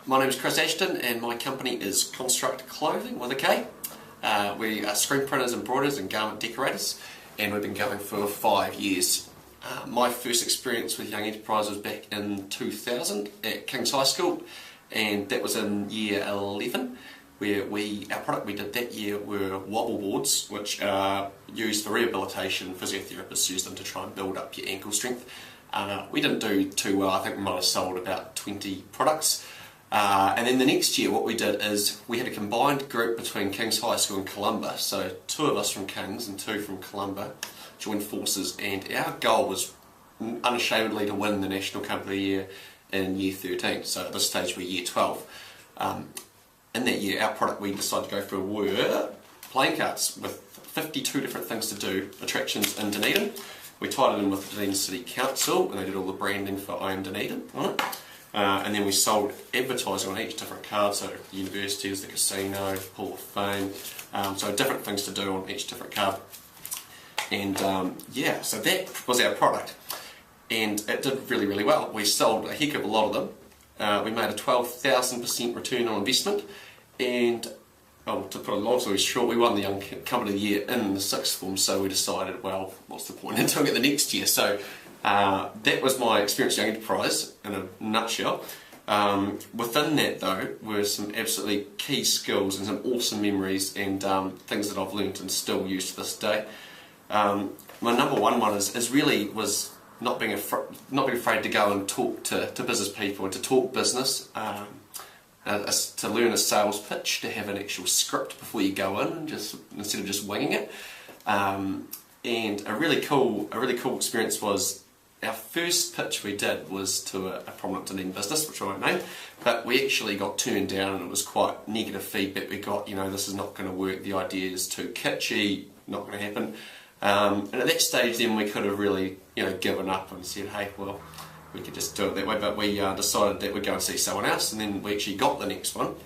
My name is Ashton and my company is Konstruct Clothing with a K. We are screen printers, embroiderers and garment decorators, and we've been going for 5 years. My first experience with Young Enterprise was back in 2000 at King's High School, and that was in year 11, where our product we did that year were wobble boards, which are used for rehabilitation. Physiotherapists use them to try and build up your ankle strength. We didn't do too well. I think we might have sold about 20 products. And then the next year what we did is we had a combined group between King's High School and Columba, so 2 of us from King's and 2 from Columba joined forces, and our goal was unashamedly to win the National Cup of the Year in year 13, so at this stage we're year 12. In that year our product we decided to go for were playing cards with 52 different things to do, attractions in Dunedin. We tied it in with the Dunedin City Council and they did all the branding for I Am Dunedin on it. And then we sold advertising on each different card, so the universities, the casino, Hall of Fame, so different things to do on each different card. And yeah, so that was our product, and it did really, really well. We sold a heck of a lot of them. We made a 12,000% return on investment, and to put a long story short, we won the Young Company of the Year in the 6th form, so we decided, well, what's the point in doing it the next year? So that was my experience at Young Enterprise in a nutshell. Within that though were some absolutely key skills and some awesome memories and things that I've learnt and still use to this day. My number one is really was not being afraid to go and talk to business people and to talk business, to learn a sales pitch, to have an actual script before you go in, instead of just winging it. And a really cool experience was our first pitch we did was to a prominent Dunedin business, which I won't name, but we actually got turned down and it was quite negative feedback we got. You know, this is not going to work, the idea is too kitschy, not going to happen. And at that stage then we could have really, given up and said, hey, well, we could just do it that way, but we decided that we'd go and see someone else, and then we actually got the next one,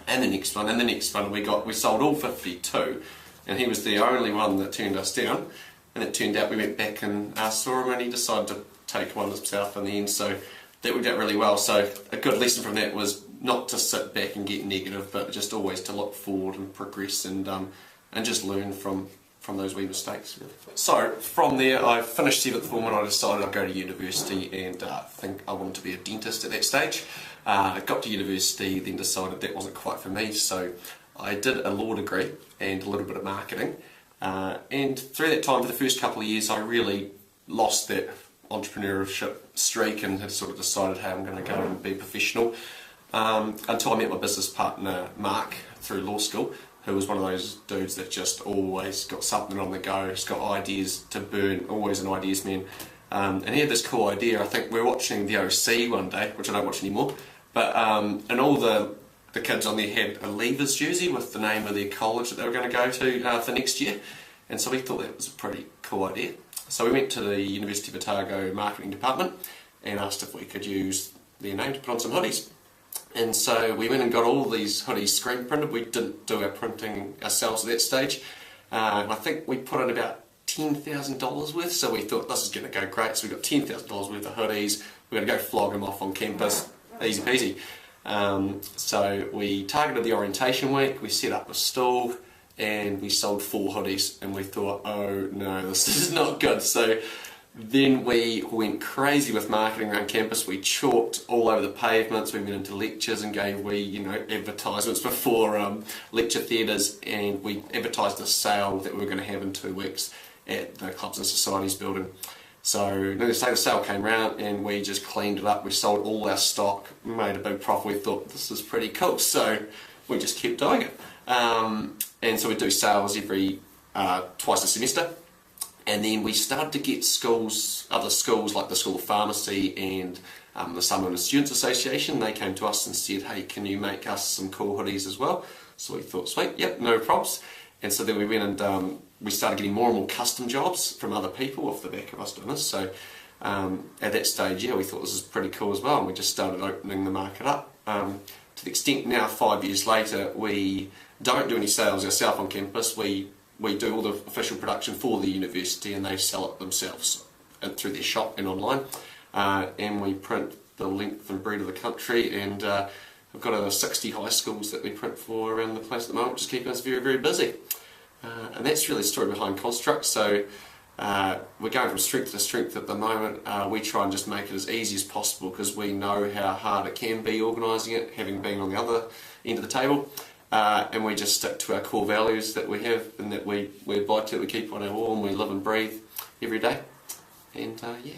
and the next one, and the next one. We sold all 52, and he was the only one that turned us down. And it turned out we went back and saw him, and he decided to take one himself in the end, so that worked out really well. So a good lesson from that was not to sit back and get negative, but just always to look forward and progress and just learn from those wee mistakes. Really. So from there I finished 7th form and I decided I'd go to university, and think I wanted to be a dentist at that stage. I got to university, then decided that wasn't quite for me, so I did a law degree and a little bit of marketing. And through that time, for the first couple of years, I really lost that entrepreneurship streak and had sort of decided, hey, I'm going to go and be a professional. Until I met my business partner, Mark, through law school, who was one of those dudes that just always got something on the go, has got ideas to burn, always an ideas man. And he had this cool idea. I think we were watching the OC one day, which I don't watch anymore, but and all the kids on there had a Leavers jersey with the name of their college that they were going to go to for next year, and so we thought that was a pretty cool idea. So we went to the University of Otago marketing department and asked if we could use their name to put on some hoodies. And so we went and got all these hoodies screen printed. We didn't do our printing ourselves at that stage. I think we put in about $10,000 worth, so we thought this is going to go great. So we got $10,000 worth of hoodies. We're going to go flog them off on campus, easy peasy. So we targeted the orientation week, we set up a stall, and we sold 4 hoodies, and we thought, oh no, this is not good. So then we went crazy with marketing around campus. We chalked all over the pavements, we went into lectures and gave advertisements before lecture theatres, and we advertised a sale that we were going to have in 2 weeks at the Clubs and Societies building. So needless to say, the sale came round and we just cleaned it up. We sold all our stock, made a big profit. We thought this is pretty cool, so we just kept doing it. And so we do sales every twice a semester. And then we started to get schools, other schools like the School of Pharmacy and the Summer Students Association. They came to us and said, hey, can you make us some cool hoodies as well? So we thought, sweet, yep, no props. And so then we went and we started getting more and more custom jobs from other people off the back of us doing this. So at that stage, yeah, we thought this was pretty cool as well, and we just started opening the market up. To the extent now, 5 years later, we don't do any sales ourselves on campus. We do all the official production for the university, and they sell it themselves through their shop and online. And we print the length and breadth of the country, and We've got over 60 high schools that we print for around the place at the moment, which is keeping us very, very busy. And that's really the story behind Konstruct. So we're going from strength to strength at the moment. We try and just make it as easy as possible because we know how hard it can be organising it, having been on the other end of the table. And we just stick to our core values that we have and that we abide to, we keep on our wall and we live and breathe every day. And yeah.